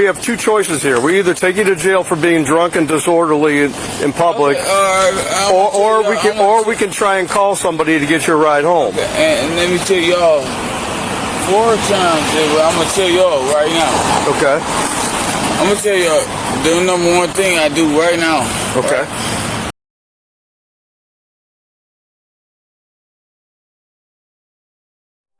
we have two choices here. We either take you to jail for being drunk and disorderly in public, or we can try and call somebody to get your ride home. Okay. And let me tell y'all 4 times. I'm gonna tell y'all right now. Okay. I'm gonna tell y'all the number one thing I do right now. Okay. Right?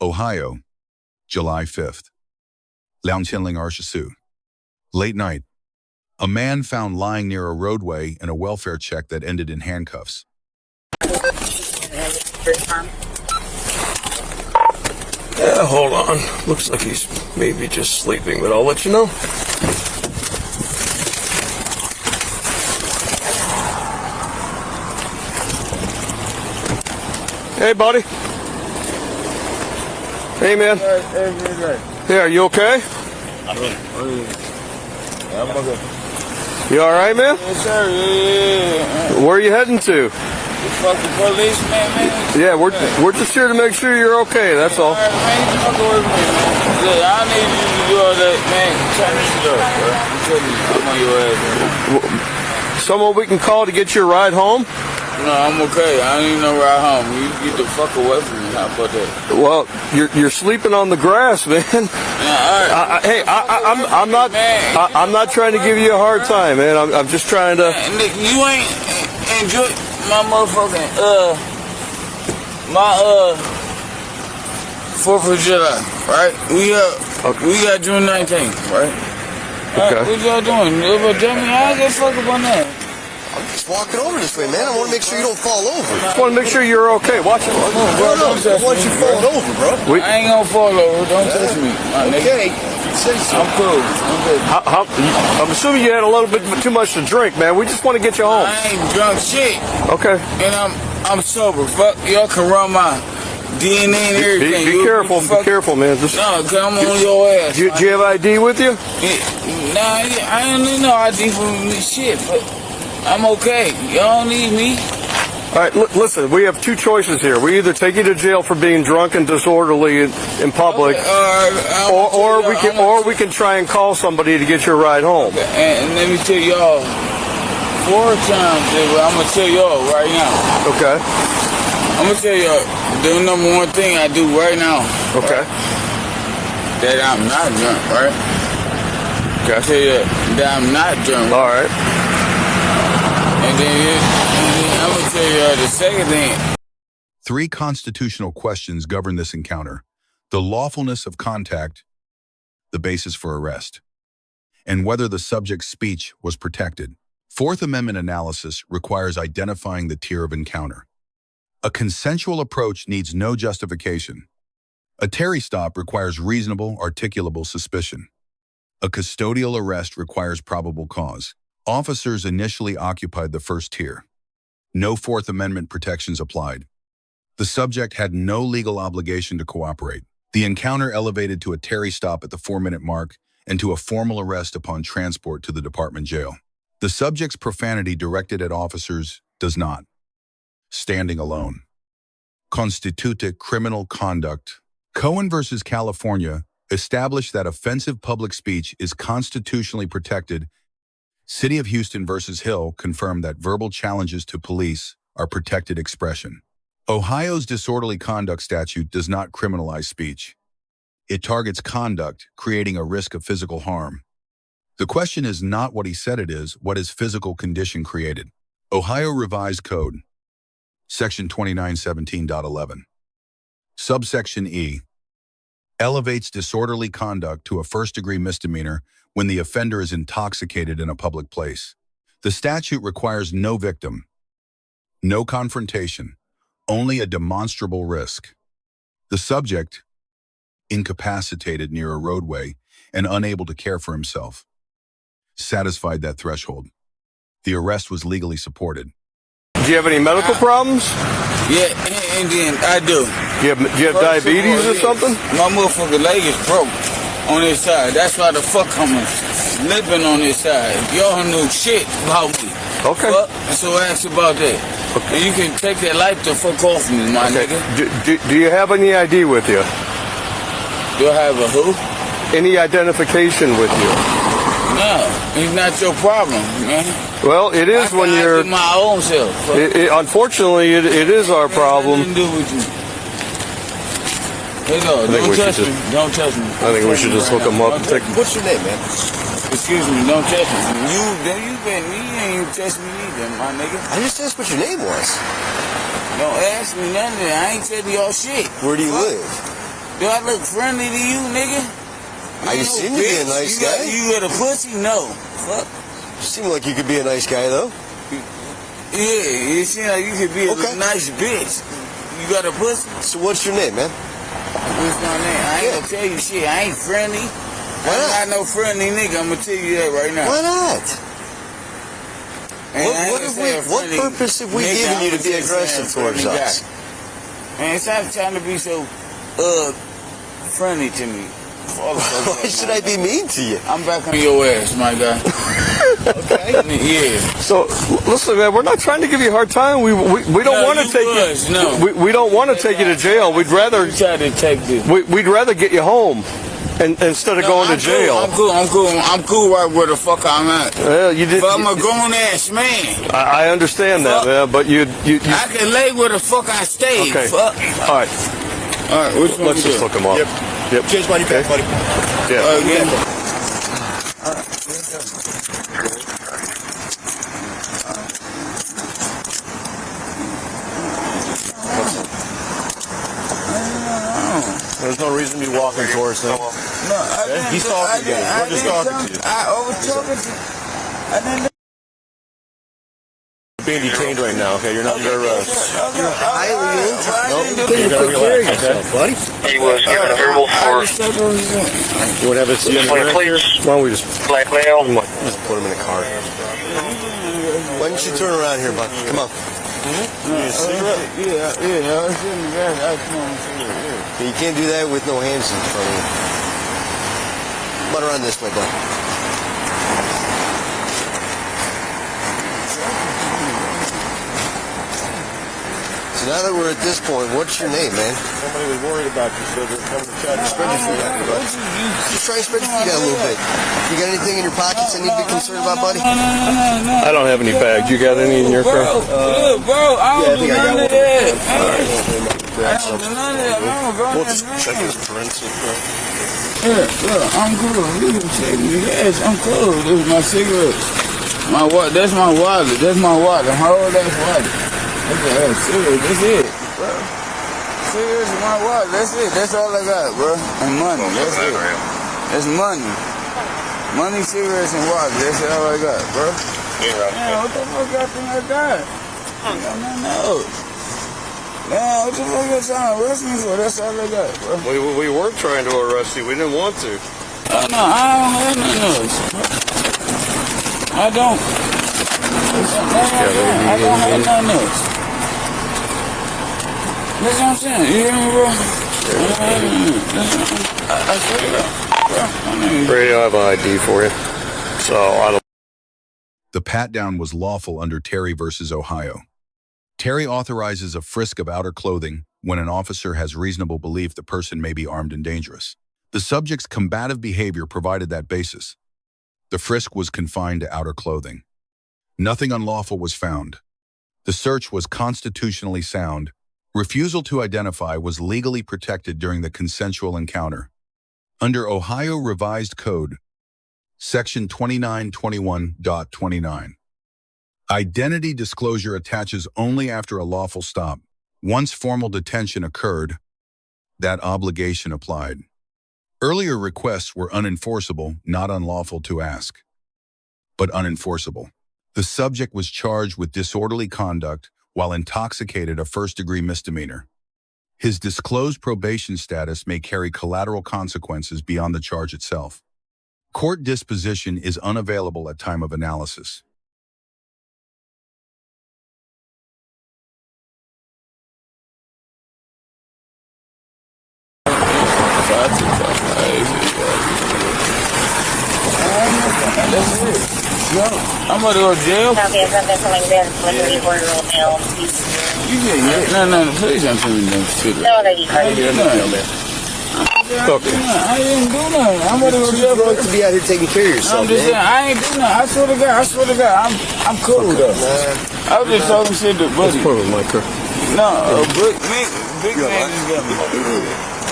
Ohio, July 5th. 2024. Late night. A man found lying near a roadway in a welfare check that ended in handcuffs. Yeah, hold on. Looks like he's maybe just sleeping, but I'll let you know. Hey, buddy. Hey, man. Hey, are you okay? I'm okay. You all right, man? Yes, sir. Yeah. Where are you heading to? The fucking police, man. Yeah, we're just here to make sure you're okay. That's all. All right, man. You fucking with me, man. Look, I need you to do all that, man. Turn this shit up, bro. I'm telling you, I'm on your ass, man. Someone we can call to get your ride home? No, I'm okay. I don't even know ride home. You get the fuck away from me. How about that? Well, you're sleeping on the grass, man. Yeah, all right. Hey, I'm not trying to give you a hard time, man. I'm just trying to. Man, Nick, you ain't enjoy my motherfucking my 4th of July, right? We got June 19th, right? Okay. What y'all doing? I don't give a fuck about that. I'm just walking over this way, man. I want to make sure you don't fall over. Just want to make sure you're okay. Watch it. No, I want you falling over, bro. I ain't gonna fall over. Don't touch me, my nigga. Okay. Say so. I'm cool. I'm good. I'm assuming you had a little bit too much to drink, man. We just want to get you home. I ain't drunk shit. Okay. And I'm sober. Fuck, y'all can run my DNA and everything. Be careful. Be careful, man. Just, no, cause I'm on your ass. do you have ID with you? Nah, I don't need no ID for me shit, but I'm okay. Y'all don't need me. All right, listen, we have two choices here. We either take you to jail for being drunk and disorderly in public, or we can try and call somebody to get your ride home. Okay. And let me tell y'all 4 times. I'm gonna tell y'all right now. Okay. I'm gonna tell y'all the number one thing I do right now. Okay. Right? That I'm not drunk, right? Okay. I tell you that I'm not drunk. All right. And then I'm gonna tell you the second thing. 3 constitutional questions govern this encounter: the lawfulness of contact, the basis for arrest, and whether the subject's speech was protected. Fourth Amendment analysis requires identifying the tier of encounter. A consensual approach needs no justification. A Terry stop requires reasonable, articulable suspicion. A custodial arrest requires probable cause. Officers initially occupied the first tier. No Fourth Amendment protections applied. The subject had no legal obligation to cooperate. The encounter elevated to a Terry stop at the 4-minute mark and to a formal arrest upon transport to the department jail. The subject's profanity directed at officers does not, standing alone, constitute criminal conduct. Cohen versus California established that offensive public speech is constitutionally protected. City of Houston versus Hill confirmed that verbal challenges to police are protected expression. Ohio's disorderly conduct statute does not criminalize speech. It targets conduct, creating a risk of physical harm. The question is not what he said it is, what his physical condition created. Ohio Revised Code, Section 2917.11. Subsection E elevates disorderly conduct to a first-degree misdemeanor when the offender is intoxicated in a public place. The statute requires no victim, no confrontation, only a demonstrable risk. The subject, incapacitated near a roadway and unable to care for himself, satisfied that threshold. The arrest was legally supported. Do you have any medical problems? Yeah, and then I do. Do you have diabetes or something? My motherfucking leg is broke on this side. That's why the fuck I'm limping on this side. Y'all know shit about me. Okay. So ask about that. Okay. And you can take that light the fuck off me, my nigga. Do you have any ID with you? Do I have a who? Any identification with you? No, it's not your problem, man. Well, it is when I you're. do my own self. Unfortunately, it is our problem. Nothing to do with you. Hey, no, don't touch me. Don't touch me. I think we should just hook him up and take. What's your name, man? Excuse me, don't touch me. You ain't even touch me either, my nigga. I just asked what your name was. Don't ask me nothing. I ain't telling y'all shit. Where do you live? Do I look friendly to you, nigga? You seem to be a nice guy. You got a pussy? No. Fuck. You seem like you could be a nice guy, though. Yeah, you seem like you could be a Okay. nice bitch. You got a pussy? So what's your name, man? What's my name? I ain't gonna tell you shit. I ain't friendly. Why not? I'm not no friendly nigga. I'm gonna tell you that right now. Why not? And I ain't What gonna have say a we? What friendly purpose have we nigga, given you I'ma to be just say aggressive a towards friendly us? guy. Man, stop trying to be so friendly to me. Why should I be mean to you? I'm back on your ass, my guy. Okay. Yeah. So listen, man, we're not trying to give you a hard time. We don't want to take was, you. no. We don't want to take you to jail. We'd rather You tried to take this. we'd rather get you home, and instead of going to jail. I'm cool right where the fuck I'm at. Well, you did. But I'm a grown ass man. I understand that, Fuck. man, but you. I can lay where the fuck I stay. Okay. Fuck. All right. All right. Which one Let's just look him up. Yep. Change money back, buddy. Yeah. Again. There's no reason to be walking towards him. No, I didn't. He's talking to you. We're just talking to you. I was talking to you. I didn't. You're being detained right now, okay? You're not under arrest. Highly Nope. You gotta relax, okay, buddy? He was given a verbal for You want to have a seat? discipline of police, Why don't we just blackmail. Just put him in the car. Why don't you turn around here, bud? Come on. You need a cigarette? Yeah, I was in the gas. I come on, cigarette. You can't do that with no hands in front of you. Come on around this way, bud. So now that we're at this point, what's your name, man? Somebody was worried about you, so they're coming to try to Spread your feet out, bud. Just try and spread your feet out a little bit. You got anything in your pockets I need to be concerned about, buddy? I don't have any bags. You got any in your car? Bro, I don't do none of that. I Alright. don't do none of that. I'm a grown We'll ass just man. check his forensic. Yeah, I'm cool. You can take me. Yes, I'm cool. This is my cigarette. My wallet. That's my wallet. That's my wallet. How old that wallet? That's cigarette. That's it, bro. Cigarettes is my wallet. That's it. That's all I got, bro. And money. That's it. That's money. Money, cigarettes, and water. That's all I got, bro. Man, what the fuck y'all think I got? I got nothing else. Man, what the fuck y'all trying to arrest me for? That's all I got, bro. We weren't trying to arrest you. We didn't want to. Oh, no, I don't have nothing else. I don't. I don't have nothing else. That's what I'm saying. You hear me, bro? I swear that. Brady, I have an ID for you. So I don't. The pat-down was lawful under Terry versus Ohio. Terry authorizes a frisk of outer clothing when an officer has reasonable belief the person may be armed and dangerous. The subject's combative behavior provided that basis. The frisk was confined to outer clothing. Nothing unlawful was found. The search was constitutionally sound. Refusal to identify was legally protected during the consensual encounter. Under Ohio Revised Code, Section 2921.29. Identity disclosure attaches only after a lawful stop. Once formal detention occurred, that obligation applied. Earlier requests were unenforceable, not unlawful to ask, but unenforceable. The subject was charged with disorderly conduct while intoxicated, a first-degree misdemeanor. His disclosed probation status may carry collateral consequences beyond the charge itself. Court disposition is unavailable at time of analysis. That's it. No, I'm about to go to jail. Copy of something coming in with the border mail. You get no, please don't tell me no shit. No, that you I ain't doing nothing. Okay. I didn't do nothing. I'm about to go to jail. You're drunk to be out here taking care of yourself, I'm just saying, man. I ain't do nothing. I swear to God, I'm cool though. I was just talking shit to Buddy. Put it with my car. No, big man just got me.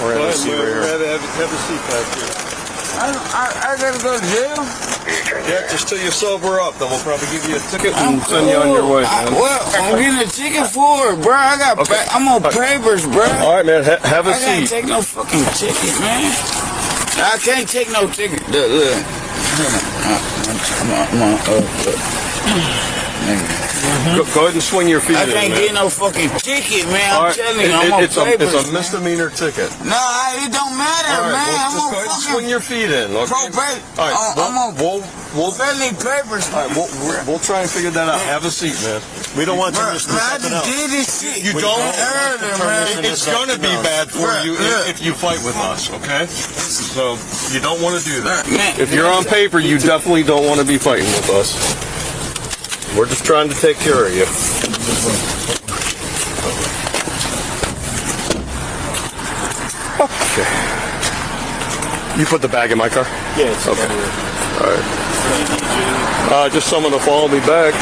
We're at the seat right here. Have a seat back here. I gotta go to jail. Yeah, just till you sober up, then we'll probably give you a ticket. I'm Send you on your way, man. I'm getting a ticket for it, bro. I'm on papers, bro. All right, man. Have a I can't seat. take no fucking ticket, man. I can't take no ticket. Look. Go ahead and swing your feet I in, can't man. get no fucking ticket, man. All I'm right. telling you, I'm on It's papers, a misdemeanor ticket. No, it don't matter, All right, man. well, I'm just on go ahead and fucking swing your feet in. Okay? probate. All right, I'm on we'll felony papers. all right, we'll try and figure that out. Have a seat, man. We don't want to Bro, just I do something just else. did this shit. You don't earlier, man. It's going to be bad for Bro, you look. if you fight with us, okay? So you don't want to do that. Man, If you're on paper, you definitely don't want to be fighting with us. We're just trying to take care of you. Okay. You put the bag in my car? Yeah, it's Okay. All right. Just someone to follow me back.